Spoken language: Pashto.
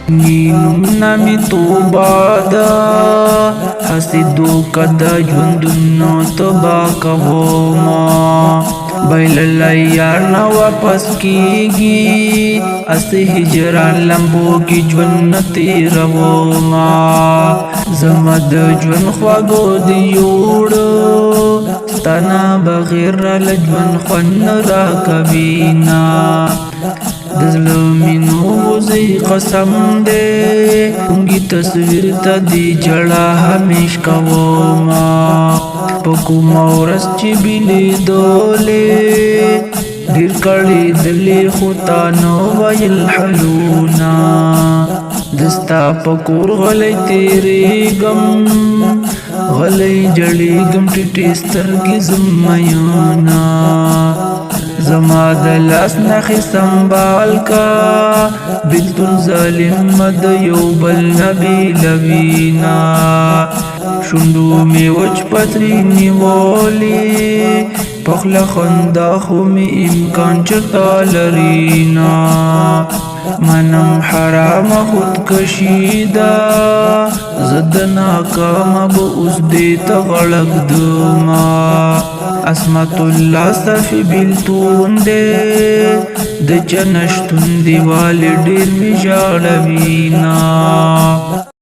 نیمنا می توبا دا حسدو کدا جوندنو تبا کوما بیل اللہ یارنا واپس کیگی اس ہجران لمبو کی جونتی روما زمد جون خواگو دیوڑو ستانا بغیر لجون خون را کبینا دظلمینو وزی قسم دے انگی تصویر تا دی جڑا ہمیش کوما پکو مورس چی بیلی دولے دیر کڑی دلی خطانو ویل حلونا دستا پکور غلی تیری گم غلی جڑی گم ٹیٹی سترگی زمیونا زما دلاس نخی سنبال کا بلتن ظالم مد یو بل نبی لوینا شندو می وچ پتری نیولی پخلا خنداخو می امکان چرتا لرینا منم حرام خود کشیدا زد ناکام با اس دیتا غلق دوما اسمت اللہ صفی بلتون دے د جنشتون دیوال ډیر می جاړوینا